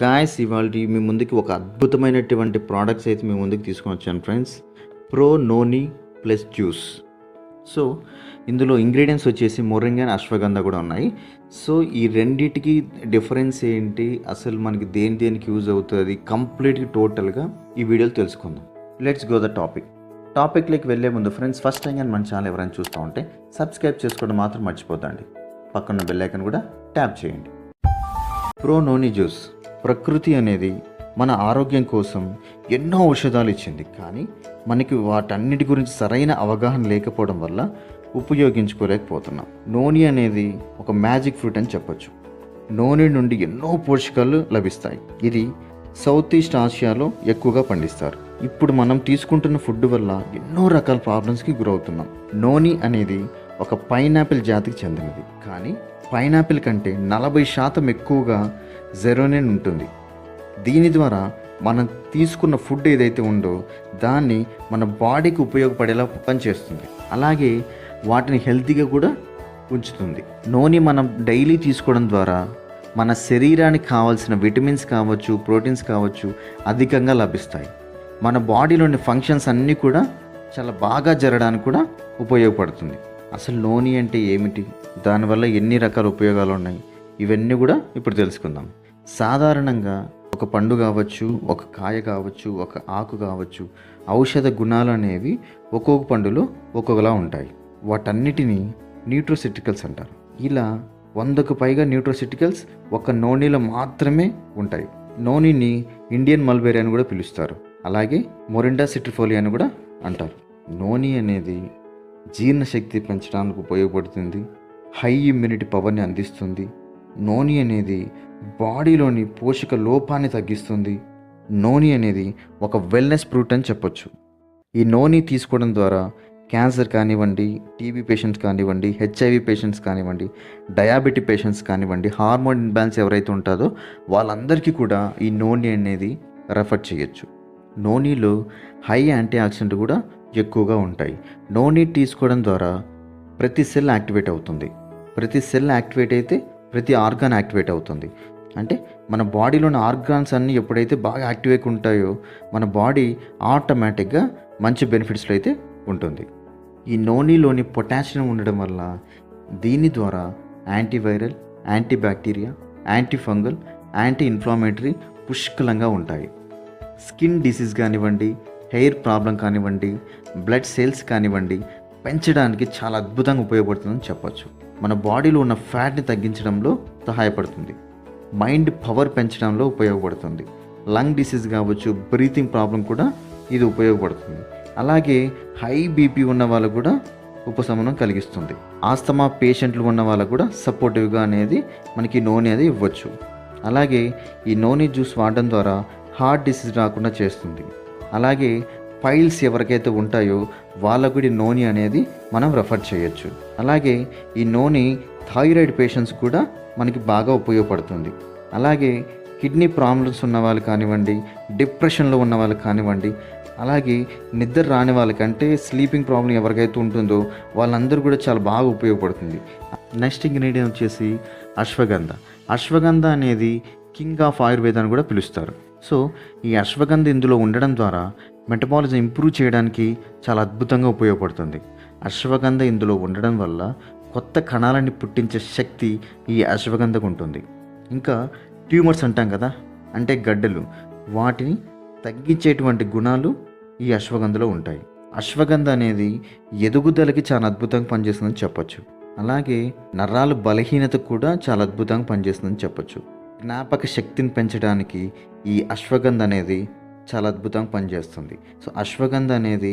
Guys ఇవాల్టి మీ ముందుకి ఒక అద్భుతమైనటువంటి ప్రోడక్ట్స్ అయితే మీ ముందుకు తీసుకొని వచ్చాను friends. Pro noni plus juice. So ఇందులో ఇంగ్రీడియంట్స్ వచ్చేసి మొరింగా అండ్ అశ్వగంధ కూడా ఉన్నాయి. సో ఈ రెండిటికి డిఫరెన్స్ ఏంటి, అసలు మనకి దేనికి యూజ్ అవుతుంది, కంప్లీట్గా టోటల్గా ఈ వీడియోలో తెలుసుకుందాం. లెట్స్ గో ద టాపిక్లోకి వెళ్ళే ముందు ఫ్రెండ్స్, ఫస్ట్ టైం కానీ మన ఛానల్ ఎవరైనా చూస్తూ ఉంటే సబ్స్క్రైబ్ చేసుకోవడం మాత్రం మర్చిపోతండి. పక్కన బెల్ ఐకాన్ కూడా ట్యాప్ చేయండి. Pro noni juice. ప్రకృతి అనేది మన ఆరోగ్యం కోసం ఎన్నో ఔషధాలు ఇచ్చింది, కానీ మనకి వాటన్నిటి గురించి సరైన అవగాహన లేకపోవడం వల్ల ఉపయోగించుకోలేకపోతున్నాం. నోని అనేది ఒక మ్యాజిక్ ఫ్రూట్ అని చెప్పొచ్చు. నోని నుండి ఎన్నో పోషకాలు లభిస్తాయి. ఇది సౌత్ ఈస్ట్ ఆసియాలో ఎక్కువగా పండిస్తారు. ఇప్పుడు మనం తీసుకుంటున్న ఫుడ్ వల్ల ఎన్నో రకాల ప్రాబ్లమ్స్కి గురవుతున్నాం. నోని అనేది ఒక పైనాపిల్ జాతికి చెందినది, కానీ పైనాపిల్ కంటే 40% ఎక్కువగా జెరోనిన్ ఉంటుంది. దీని ద్వారా మనం తీసుకున్న ఫుడ్ ఏదైతే ఉందో దాన్ని మన బాడీకి ఉపయోగపడేలా పనిచేస్తుంది. అలాగే వాటిని హెల్తీగా కూడా ఉంచుతుంది. నోని మనం డైలీ తీసుకోవడం ద్వారా మన శరీరానికి కావాల్సిన విటమిన్స్ కావచ్చు, ప్రోటీన్స్ కావచ్చు అధికంగా లభిస్తాయి. మన బాడీలోని ఫంక్షన్స్ అన్నీ కూడా చాలా బాగా జరగడానికి కూడా ఉపయోగపడుతుంది. అసలు నోని అంటే ఏమిటి, దానివల్ల ఎన్ని రకాల ఉపయోగాలు ఉన్నాయి, ఇవన్నీ కూడా ఇప్పుడు తెలుసుకుందాం. సాధారణంగా ఒక పండు కావచ్చు, ఒక కాయ కావచ్చు, ఒక ఆకు కావచ్చు, ఔషధ గుణాలు అనేవి ఒక్కొక్క పండులో ఒక్కొక్కలా ఉంటాయి. వాటన్నిటినీ న్యూట్రోసిటికల్స్ అంటారు. ఇలా 100కు పైగా న్యూట్రోసిటికల్స్ ఒక నోనిలో మాత్రమే ఉంటాయి. నోనిని ఇండియన్ మల్బెరీ అని కూడా పిలుస్తారు. అలాగే మొరిండా సిట్రిఫోలియా అని కూడా అంటారు. నోని అనేది జీర్ణశక్తి పెంచడానికి ఉపయోగపడుతుంది. హై ఇమ్యూనిటీ పవర్ని అందిస్తుంది. నోని అనేది బాడీలోని పోషక లోపాన్ని తగ్గిస్తుంది. నోని అనేది ఒక వెల్నెస్ ఫ్రూట్ అని చెప్పొచ్చు. ఈ నోని తీసుకోవడం ద్వారా క్యాన్సర్ కానివ్వండి, టీబీ పేషెంట్స్ కానివ్వండి, హెచ్ఐవి పేషెంట్స్ కానివ్వండి, డయాబెటిక్ పేషెంట్స్ కానివ్వండి, హార్మోన్ ఇన్బ్యాలెన్స్ ఎవరైతే ఉంటుందో వాళ్ళందరికీ కూడా ఈ నోని అనేది రెఫర్ చేయొచ్చు. నోనిలో హై యాంటీ ఆక్సిడెంట్ కూడా ఎక్కువగా ఉంటాయి. నోని తీసుకోవడం ద్వారా ప్రతి సెల్ యాక్టివేట్ అవుతుంది. ప్రతి సెల్ యాక్టివేట్ అయితే ప్రతి ఆర్గాన్ యాక్టివేట్ అవుతుంది. అంటే మన బాడీలోని ఆర్గాన్స్ అన్నీ ఎప్పుడైతే బాగా యాక్టివేట్ ఉంటాయో మన బాడీ ఆటోమేటిక్గా మంచి బెనిఫిట్స్లో అయితే ఉంటుంది. ఈ నోనిలోని పొటాషియం ఉండడం వల్ల దీని ద్వారా antiviral, antibacteria, anti fungal, anti inflammatory పుష్కలంగా ఉంటాయి. స్కిన్ డిసీజ్ కానివ్వండి, హెయిర్ ప్రాబ్లం కానివ్వండి, బ్లడ్ సెల్స్ కానివ్వండి పెంచడానికి చాలా అద్భుతంగా ఉపయోగపడుతుందని చెప్పొచ్చు. మన బాడీలో ఉన్న ఫ్యాట్ని తగ్గించడంలో సహాయపడుతుంది. మైండ్ పవర్ పెంచడంలో ఉపయోగపడుతుంది. లంగ్ డిసీజ్ కావచ్చు, బ్రీతింగ్ ప్రాబ్లం కూడా ఇది ఉపయోగపడుతుంది. అలాగే హై బీపీ ఉన్న వాళ్ళకు కూడా ఉపశమనం కలిగిస్తుంది. ఆస్తమా పేషెంట్లు ఉన్న వాళ్ళకు కూడా సపోర్టివ్గా అనేది మనకి నోని అనేది ఇవ్వచ్చు. అలాగే ఈ నోని జ్యూస్ వాడడం ద్వారా హార్ట్ డిసీజ్ రాకుండా చేస్తుంది. అలాగే ఫైల్స్ ఎవరికైతే ఉంటాయో వాళ్ళకు కూడా నోని అనేది మనం రెఫర్ చేయొచ్చు. అలాగే ఈ నోని థైరాయిడ్ పేషెంట్స్ కూడా మనకి బాగా ఉపయోగపడుతుంది. అలాగే కిడ్నీ ప్రాబ్లమ్స్ ఉన్న వాళ్ళు కానివ్వండి, డిప్రెషన్లో ఉన్న వాళ్ళు కానివ్వండి, అలాగే నిద్ర రాని వాళ్ళకంటే స్లీపింగ్ ప్రాబ్లం ఎవరికైతే ఉంటుందో వాళ్ళందరూ కూడా చాలా బాగా ఉపయోగపడుతుంది. నెక్స్ట్ ఇంగ్రీడియంట్ వచ్చేసి అశ్వగంధ. అశ్వగంధ అనేది కింగ్ ఆఫ్ ఆయుర్వేద అని కూడా పిలుస్తారు. సో ఈ అశ్వగంధ ఇందులో ఉండడం ద్వారా మెటబాలిజం ఇంప్రూవ్ చేయడానికి చాలా అద్భుతంగా ఉపయోగపడుతుంది. అశ్వగంధ ఇందులో ఉండడం వల్ల కొత్త కణాలని పుట్టించే శక్తి ఈ అశ్వగంధకు ఉంటుంది. ఇంకా ట్యూమర్స్ అంటాం కదా, అంటే గడ్డలు, వాటిని తగ్గించేటువంటి గుణాలు ఈ అశ్వగంధలో ఉంటాయి. అశ్వగంధ అనేది ఎదుగుదలకి చాలా అద్భుతంగా పనిచేస్తుందని చెప్పొచ్చు. అలాగే నరాల బలహీనతకు కూడా చాలా అద్భుతంగా పనిచేస్తుందని చెప్పొచ్చు. జ్ఞాపక శక్తిని పెంచడానికి ఈ అశ్వగంధ అనేది చాలా అద్భుతంగా పనిచేస్తుంది. సో అశ్వగంధ అనేది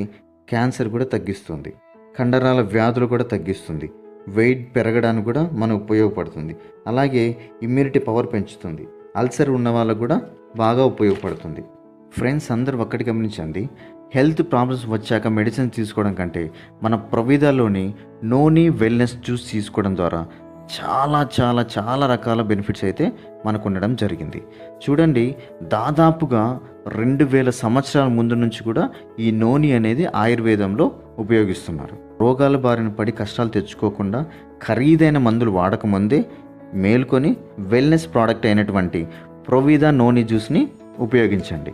క్యాన్సర్ కూడా తగ్గిస్తుంది. కండరాల వ్యాధులు కూడా తగ్గిస్తుంది. వెయిట్ పెరగడానికి కూడా మనకు ఉపయోగపడుతుంది. అలాగే ఇమ్యూనిటీ పవర్ పెంచుతుంది. అల్సర్ ఉన్న వాళ్ళకు కూడా బాగా ఉపయోగపడుతుంది. ఫ్రెండ్స్ అందరూ ఒక్కటి గమనించండి, హెల్త్ ప్రాబ్లమ్స్ వచ్చాక మెడిసిన్ తీసుకోవడం కంటే మన ప్రవిధాలోని నోని వెల్నెస్ జ్యూస్ తీసుకోవడం ద్వారా చాలా చాలా చాలా రకాల బెనిఫిట్స్ అయితే మనకు ఉండడం జరిగింది. చూడండి, దాదాపుగా 2000 సంవత్సరాల ముందు నుంచి కూడా ఈ నోని అనేది ఆయుర్వేదంలో ఉపయోగిస్తున్నారు. రోగాల బారిన పడి కష్టాలు తెచ్చుకోకుండా ఖరీదైన మందులు వాడకముందే మేల్కొని వెల్నెస్ ప్రోడక్ట్ అయినటువంటి ప్రొవిదా నోని జ్యూస్ని ఉపయోగించండి.